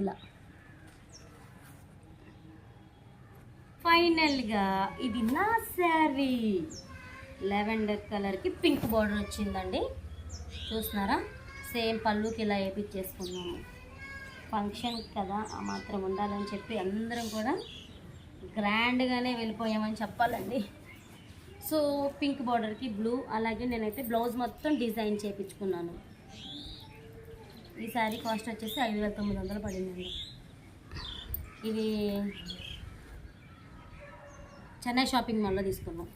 ఇలా. ఫైనల్గా ఇది నా శారీ. లెవెండర్ కలర్కి పింక్ బార్డర్ వచ్చిందండి. చూస్తున్నారా, సేమ్ పళ్ళుకి ఇలా వేయించేసుకున్నాము. ఫంక్షన్ కదా, ఆ మాత్రం ఉండాలని చెప్పి అందరం కూడా గ్రాండ్గానే వెళ్ళిపోయామని చెప్పాలండి. సో పింక్ బార్డర్కి బ్లూ, అలాగే నేనైతే బ్లౌజ్ మొత్తం డిజైన్ చేయించుకున్నాను. ఈ శారీ కాస్ట్ వచ్చేసి 5,900 పడిందండి. ఇది చెన్నై షాపింగ్ మాల్లో తీసుకున్నాం.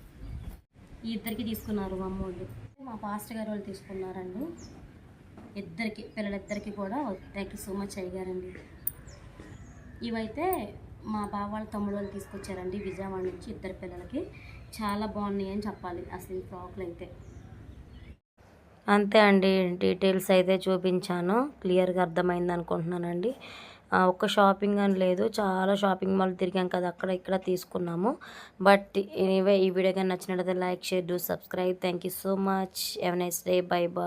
ఈ ఇద్దరికి తీసుకున్నారు మా అమ్మోళ్ళు. మా పాస్టర్ గారు వాళ్ళు తీసుకున్నారండి. పిల్లలిద్దరికి కూడా థ్యాంక్ యూ సో మచ్ అయ్యారండి. ఇవైతే మా బావ వాళ్ళ తమ్ముడు వాళ్ళు తీసుకొచ్చారండి విజయవాడ నుంచి. ఇద్దరు పిల్లలకి చాలా బాగున్నాయి అని చెప్పాలి అసలు ఈ ఫ్రాక్లు అయితే. అంతే అండి, డీటెయిల్స్ అయితే చూపించాను. క్లియర్గా అర్థమైంది అనుకుంటున్నానండి. ఒక్క షాపింగ్ అని లేదు, చాలా షాపింగ్ మాల్ తిరిగాం కదా, అక్కడ ఇక్కడ తీసుకున్నాము. బట్ ఎనీవే, ఈ వీడియో కానీ నచ్చినట్లయితే like, share, do subscribe. Thank you so much. Have a nice day. Bye bye.